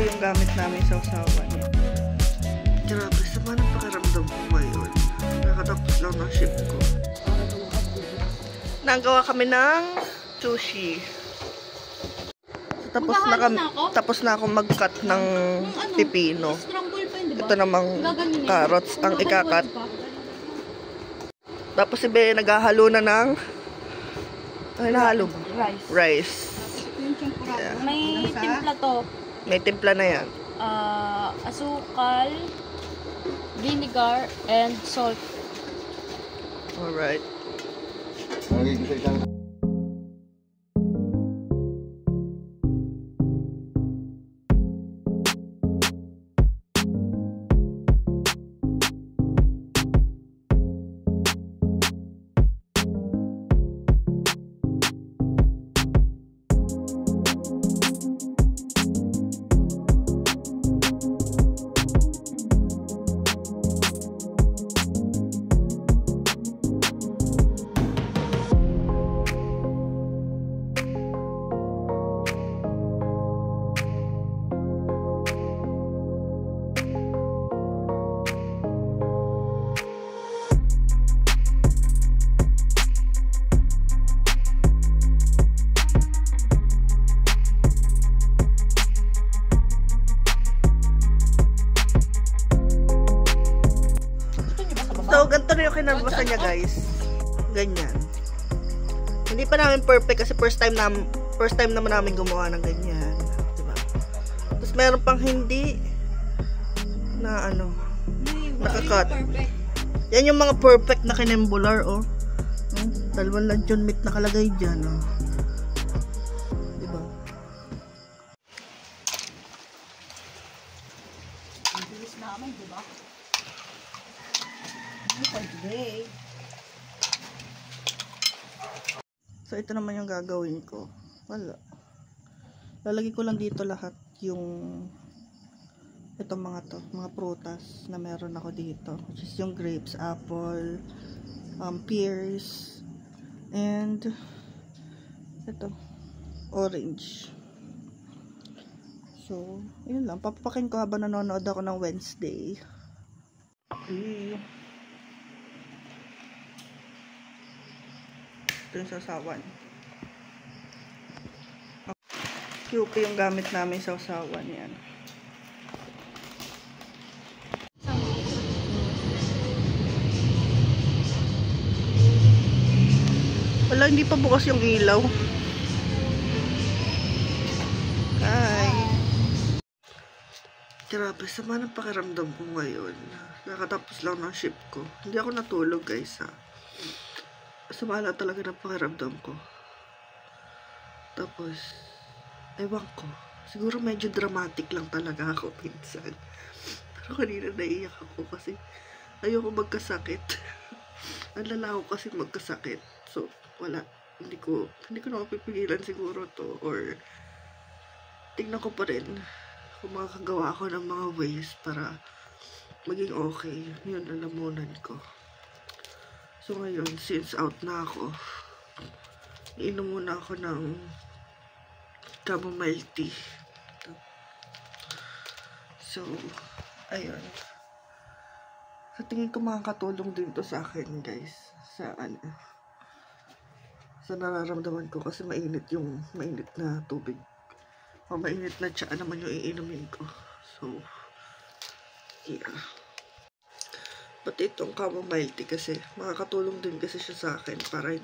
yung gamit namin sa usawan. Grabe, sama ng pakiramdam ko ngayon. Nakatapos lang ng shift ko. Nagawa kami ng sushi. Tapos na ako mag-cut ng pipino. Ito namang carrots ang ikakat. Tapos si Bea naghahalo na ng rice. Yeah. May timpla to. May timpla na yan. Asukal, vinegar, and salt. Alright. So, ganito na yung kinabasa niya, guys. Ganyan. Hindi pa namin perfect kasi first time naman namin gumawa ng ganyan. Diba? Tapos meron pang hindi na nakakat. Yan yung mga perfect na kinembular, oh. Dalawang luncheon meat nakalagay dyan, oh. Diba? Ang bilis namin, diba? So, ito naman yung gagawin ko. Wala. Lalagay ko lang dito lahat yung itong mga prutas na meron ako dito. Which is yung grapes, apple, pears, and ito, orange. So, yun lang. Papakin ko habang nanonood ako ng Wednesday. Ito yung sasawan. QP yung gamit namin sa usawan. Yan. Wala, hindi pa bukas yung ilaw. Hi. Grabe, sama ng pakiramdam ko ngayon. Nakatapos lang ng shift ko. Hindi ako natulog, guys, ha. Sumala talaga ng pakiramdam ko. Tapos, ewan ko. Siguro medyo dramatic lang talaga ako minsan. Pero kanina naiyak ako kasi ayoko magkasakit. Ang lala ko kasi magkasakit. So, wala. Hindi ko na mapipigilan siguro to. Or, tingnan ko pa rin kung makakagawa ako ng mga ways para maging okay. Yun, lalamunan ko. So ngayon, since out na ako, iinom muna ako ng chamomile tea. So, ayun. Sa tingin ko makakatulong din to sa akin, guys. Sa nararamdaman ko kasi mainit na tubig. O mainit na tsaa naman yung iinumin ko. So, yeah. Pati itong chamomile tea kasi makakatulong din kasi siya sa akin para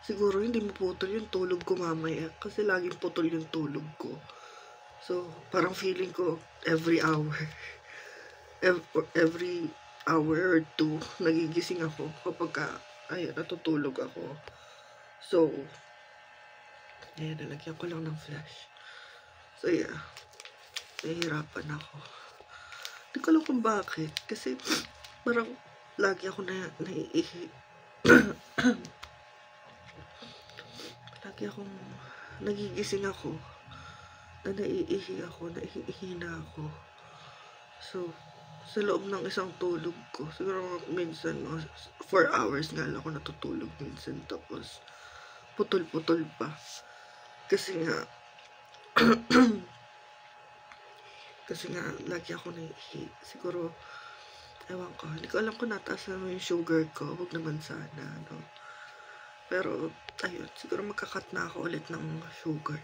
siguro hindi maputol yung tulog ko mamaya kasi laging putol yung tulog ko. So, parang feeling ko every hour or two nagigising ako kapag natutulog ako. So, ayan, nalagyan ko lang ng flash. So, yeah. Nahihirapan ako. Hindi ko alam kung bakit. Kasi, parang, lagi ako naiihi. Lagi akong, nagigising ako. Na naiihi ako, naiihina ako. So, sa loob ng isang tulog ko, siguro minsan, 4 hours nga lang ako natutulog minsan. Tapos, putol-putol pa. Kasi nga, Kasi nga, lagi ako naiihi. Siguro, ewan ko. Hindi ko alam kung nataas na yung sugar ko. Huwag naman sana, no? Pero, ayun. Siguro magkakat na ako ulit ng sugar.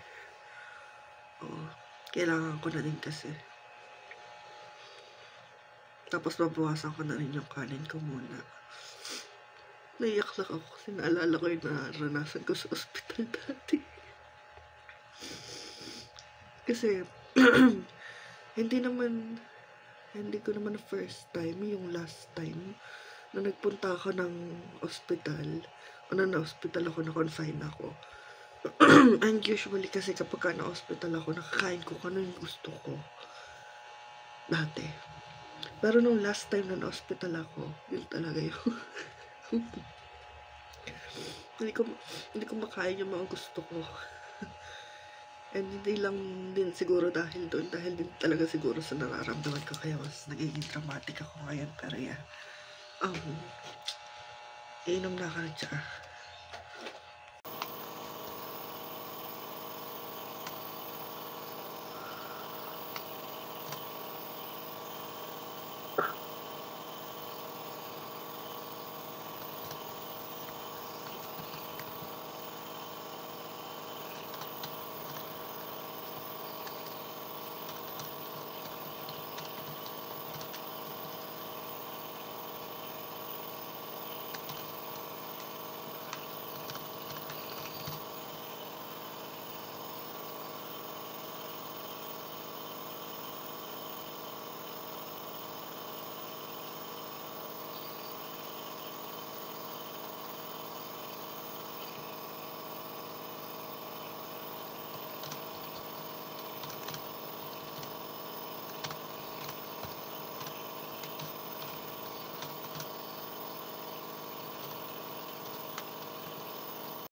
Oo. Kailangan ko na din kasi. Tapos, babawasan ko na rin yung kanin ko muna. Naiyak lang ako kasi naalala ko yung naranasan ko sa ospital dati. Kasi, hindi ko naman first time, yung last time na nagpunta ako ng ospital, o na-hospital ako, na-confine ako. And usually kasi kapag ka na-hospital ako, nakakain ko kung ano yung gusto ko. Dati. Pero nung last time na na-hospital ako, yun talaga yun. hindi ko makain yung mga gusto ko. And hindi lang din siguro dahil doon, dahil din talaga siguro sa nararamdaman ko, kaya mas nagiging dramatic ako ngayon. Pero yeah, inom na ako ng tsaka.